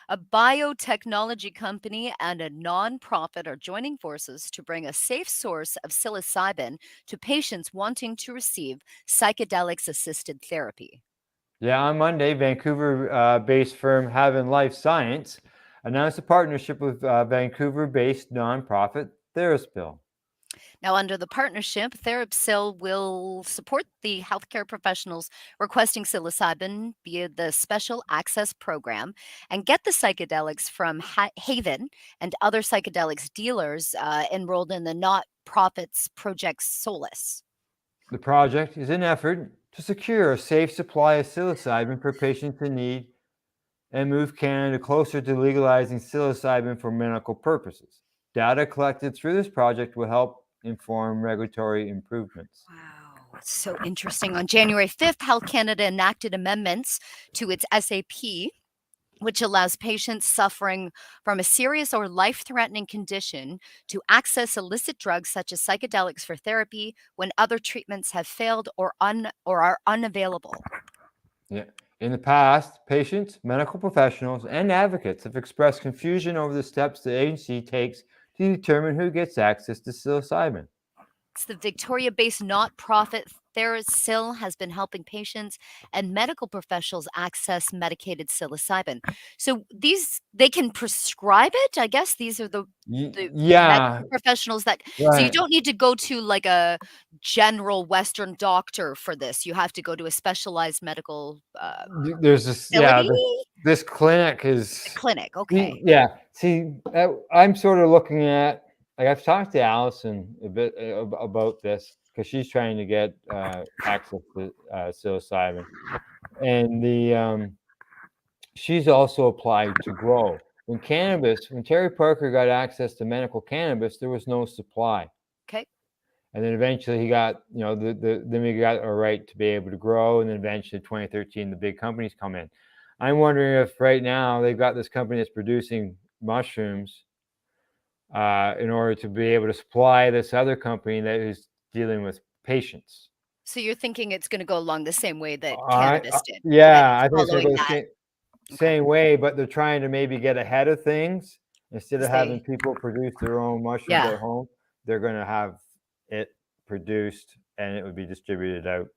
A biotechnology company and a nonprofit are joining forces to bring a safe source of psilocybin to patients wanting to receive psychedelics assisted therapy. Yeah, on Monday, Vancouver-based firm Havn Life Science announced a partnership with Vancouver-based nonprofit TheraPsil. Now, under the partnership, TheraPsil will support the healthcare professionals requesting psilocybin via the Special Access Program and get the psychedelics from Havn and other psychedelics dealers enrolled in the not-profits Project Solace. The project is an effort to secure a safe supply of psilocybin for patients in need and move Canada closer to legalizing psilocybin for medical purposes. Data collected through this project will help inform regulatory improvements. Wow, so interesting. On January 5th, Health Canada enacted amendments to its SAP, which allows patients suffering from a serious or life-threatening condition to access illicit drugs such as psychedelics for therapy when other treatments have failed or are unavailable. Yeah. In the past, patients, medical professionals, and advocates have expressed confusion over the steps the agency takes to determine who gets access to psilocybin. It's the Victoria-based not-profit TheraPsil has been helping patients and medical professionals access medicated psilocybin. So they can prescribe it. I guess these are the Yeah. medical professionals that. So you Right. don't need to go to like a general Western doctor for this. You have to go to a specialized medical There's this, facility. this clinic is. Clinic. Okay. Yeah. See, I'm sort of looking at, like, I've talked to Allison a bit about this because she's trying to get access to psilocybin, and she's also applied to grow. When Terry Parker got access to medical cannabis, there was no supply. Okay. And then eventually he got, then we got a right to be able to grow. And then eventually 2013, the big companies come in. I'm wondering if right now they've got this company that's producing mushrooms in order to be able to supply this other company that is dealing with patients. So you're thinking it's going to go along the same way that I cannabis did, like yeah, I think it's gonna following go the that. same way, but they're trying to maybe get ahead of things. Instead of having They, people produce their own mushrooms yeah. at home, they're gonna have it produced and it would be distributed out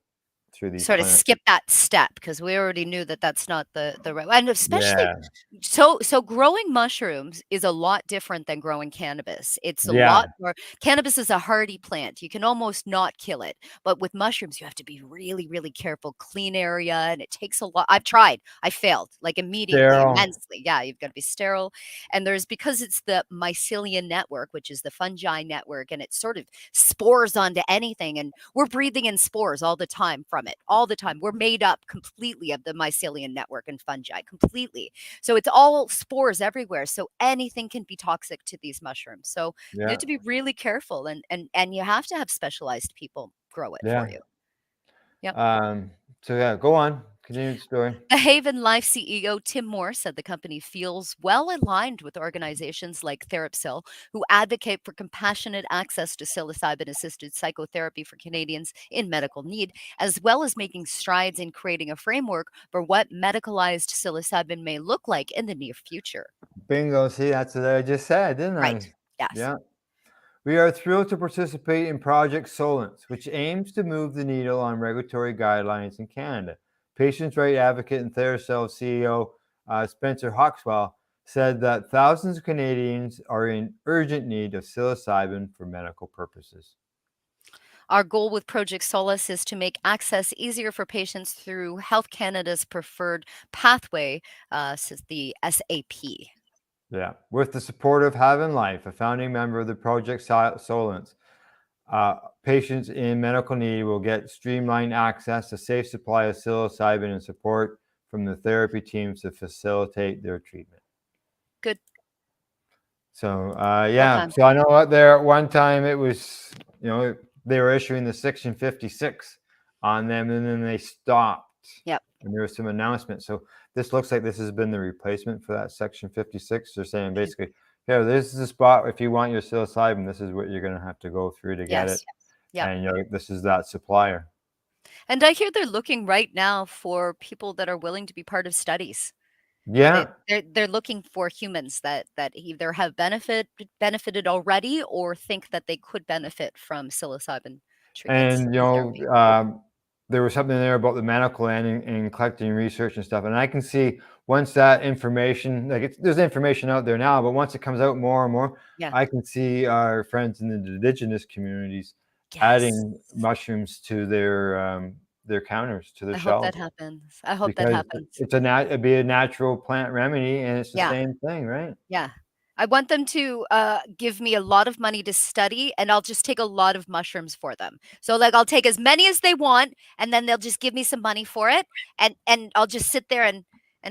through these Sort of clinics. skip that step because we already knew that that's not the right, and especially Yeah, so growing mushrooms is a lot different than growing cannabis. It's a yeah, lot more. Cannabis is a hardy plant. You can almost not kill it, but with mushrooms you have to be really, really careful. Clean area, and it takes a lot. I've tried. I failed like immediately, sterile. immensely. Yeah, you've got to be sterile, and there's because it's the mycelium network, which is the fungi network, and it sort of spores onto anything, and we're breathing in spores all the time from it. All the time, we're made up completely of the mycelium network and fungi, completely. So it's all spores everywhere. So anything can be toxic to these mushrooms. So you Yeah, have to be really careful, and you have to have specialized people grow it for yeah. you. Yep. So yeah, go on. Continue the story. The Havn Life CEO Tim Moore said the company feels well aligned with organizations like TheraPsil, who advocate for compassionate access to psilocybin assisted psychotherapy for Canadians in medical need, as well as making strides in creating a framework for what medicalized psilocybin may look like in the near future. Bingo. See, that's what I just said, didn't Right. I? Yes. Yeah. We are thrilled to participate in Project Solence, which aims to move the needle on regulatory guidelines in Canada. Patients' right advocate and TheraPsil CEO Spencer Hawkswell said that thousands of Canadians are in urgent need of psilocybin for medical purposes. Our goal with Project Solace is to make access easier for patients through Health Canada's preferred pathway, says the SAP. Yeah. With the support of Havn Life, a founding member of the Project Solence, patients in medical need will get streamlined access to safe supply of psilocybin and support from the therapy teams to facilitate their treatment. Good. So Well yeah, done. so I know what there at one time it was, they were issuing the Section 56 on them, and then they stopped. Yep. And there was some announcement. So this looks like this has been the replacement for that Section 56. They're saying basically, yeah, this is the spot. If you want your psilocybin, this is what you're going to have to go through to get it. Yes. Yep. And this is that supplier. And I hear they're looking right now for people that are willing to be part of studies. Yeah. They're looking for humans that either have benefited already or think that they could benefit from psilocybin treatments And and therapy. there was something there about the medical end and collecting research and stuff. And I can see once that information, there's information out there now, but once it comes out more and more, Yeah. I can see our friends in the indigenous communities Yes. adding mushrooms to their counters, to their I hope that shelves, happens. I hope that because happens. it'd be a natural plant remedy, and it's the Yeah. same thing, right? Yeah. I want them to give me a lot of money to study, and I'll just take a lot of mushrooms for them. So like I'll take as many as they want, and then they'll just give me some money for it, and I'll just sit there and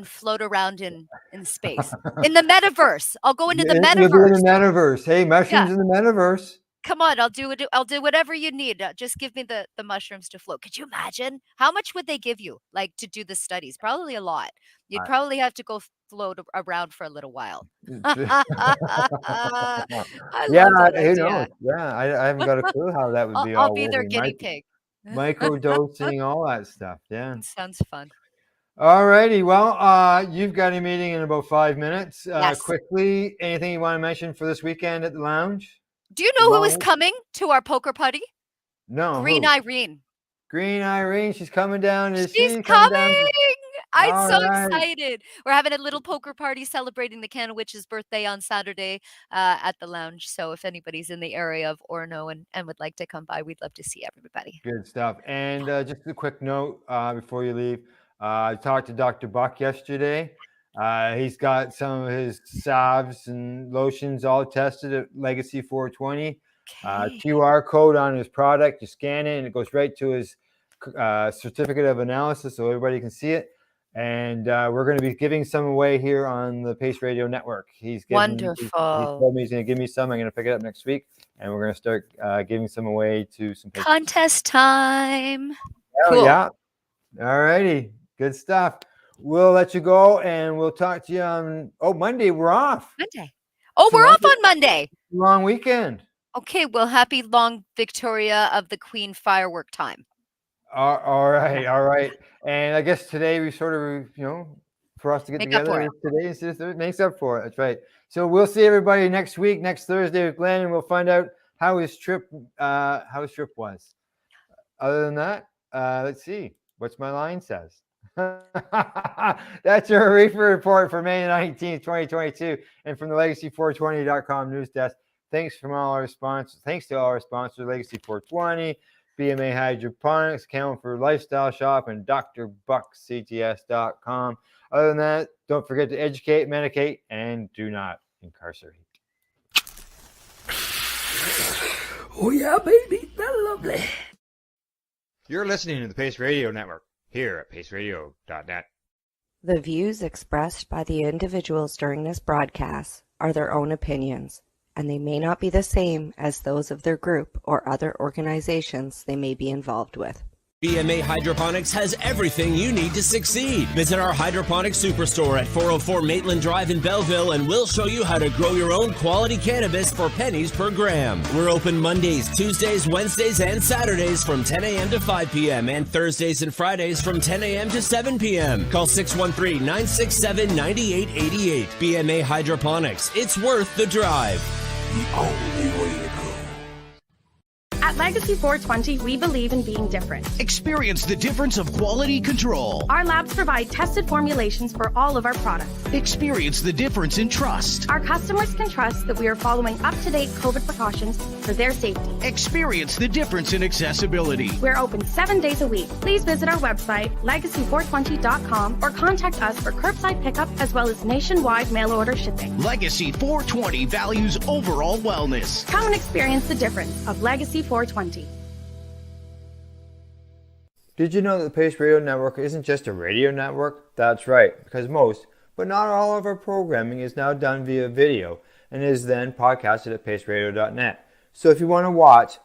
float around in space. In the metaverse. I'll go into the You'll be in the metaverse. metaverse. Hey, mushrooms Yeah. in the metaverse. Come on, I'll do it. I'll do whatever you need. Just give me the mushrooms to float. Could you imagine? How much would they give you, like, to do the studies? Probably a lot. You'd I- probably have to go float around for a little while. I Yeah, love that who knows? idea. Yeah, I haven't got a clue how that would be I'll all be their woven. guinea pig. Microdosing, all that stuff. Yeah. It sounds fun. All righty. Well, you've got a meeting in about 5 minutes. Yes. Quickly, anything you want to mention for this weekend at the lounge? Do you know who is Long- coming to our poker party? No. Green who? Irene. Green Irene. She's coming down. Is She's she coming. down? I'm All so right. excited. We're having a little poker party celebrating the Canna Witch's birthday on Saturday at the lounge. So if anybody's in the area of Orono and would like to come by, we'd love to see everybody. Good stuff. And just a quick note before you leave. I talked to Dr. Buck yesterday. He's got some of his salves and lotions all tested at Legacy 420. Okay. QR code on his product. You scan it and it goes right to his certificate of analysis so everybody can see it. And we're going to be giving some away here on the Pace Radio Network. He Wonderful. told me he's going to give me some. I'm going to pick it up next week. And we're going to start giving some away to some patients. Contest time. Oh, Cool. yeah. All righty. Good stuff. We'll let you go and we'll talk to you on Monday. We're off. Monday. Oh, So we're off Monday- on Monday. Long weekend. Okay. Well, happy long Victoria of the Queen firework time. All right. And I guess today we sort of, for us to get together today is just makes up for it. That's right. So we'll see everybody next week, next Thursday with Glenn, and we'll find out how his trip was. Other than that, let's see what's my line says. That's your Reefer report for May 19th, 2022, and from the Legacy420.com news desk. Thanks to all our sponsors, Legacy 420, BMA Hydroponics, Havn Lifestyle Shop, and drbuckscts.com. Other than that, don't forget to educate, medicate, and do not incarcerate. Oh yeah, baby, that's lovely. You're listening to the Pace Radio Network here at paceradio.net. The views expressed by the individuals during this broadcast are their own opinions, and they may not be the same as those of their group or other organizations they may be involved with. BMA Hydroponics has everything you need to succeed. Visit our Hydroponics Superstore at 404 Maitland Drive in Belleville, and we'll show you how to grow your own quality cannabis for pennies per gram. We're open Mondays, Tuesdays, Wednesdays, and Saturdays from 10 a.m. to 5 p.m. and Thursdays and Fridays from 10 a.m. to 7 p.m. Call 613-967-9888. BMA Hydroponics. It's worth the drive. The only way to go. At Legacy 420, we believe in being different. Experience the difference of quality control. Our labs provide tested formulations for all of our products. Experience the difference in trust. Our customers can trust that we are following up-to-date COVID precautions for their safety. Experience the difference in accessibility. We're open 7 days a week. Please visit our website, legacy420.com, or contact us for curbside pickup as well as nationwide mail order shipping. Legacy 420 values overall wellness. Come and experience the difference of Legacy 420. Did you know that the Pace Radio Network isn't just a radio network? That's right, because most, but not all of our programming is now done via video and is then podcasted at paceradio.net. So if you want to watch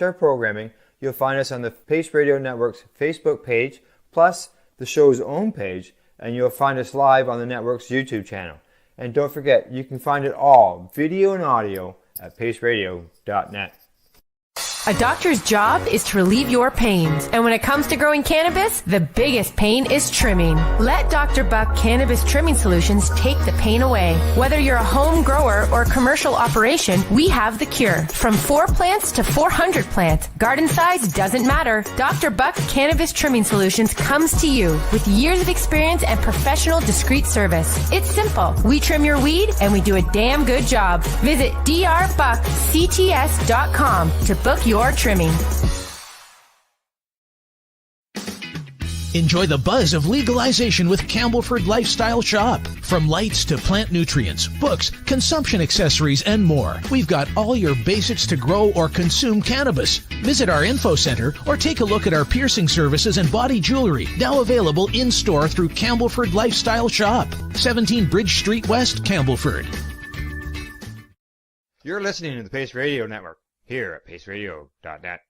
our programming, you'll find us on the Pace Radio Network's Facebook page, plus the show's own page, and you'll find us live on the network's YouTube channel. And don't forget, you can find it all, video and audio, at paceradio.net. A doctor's job is to relieve your pains. And when it comes to growing cannabis, the biggest pain is trimming. Let Dr. Buck Cannabis Trimming Solutions take the pain away. Whether you're a home grower or a commercial operation, we have the cure. From 4 plants to 400 plants, garden size doesn't matter. Dr. Buck Cannabis Trimming Solutions comes to you with years of experience and professional discreet service. It's simple. We trim your weed and we do a damn good job. Visit drbuckscts.com to book your trimming. Enjoy the buzz of legalization with Campbellford Lifestyle Shop. From lights to plant nutrients, books, consumption accessories, and more, we've got all your basics to grow or consume cannabis. Visit our info center or take a look at our piercing services and body jewelry, now available in-store through Campbellford Lifestyle Shop, 17 Bridge Street West, Campbellford. You're listening to the Pace Radio Network here at paceradio.net.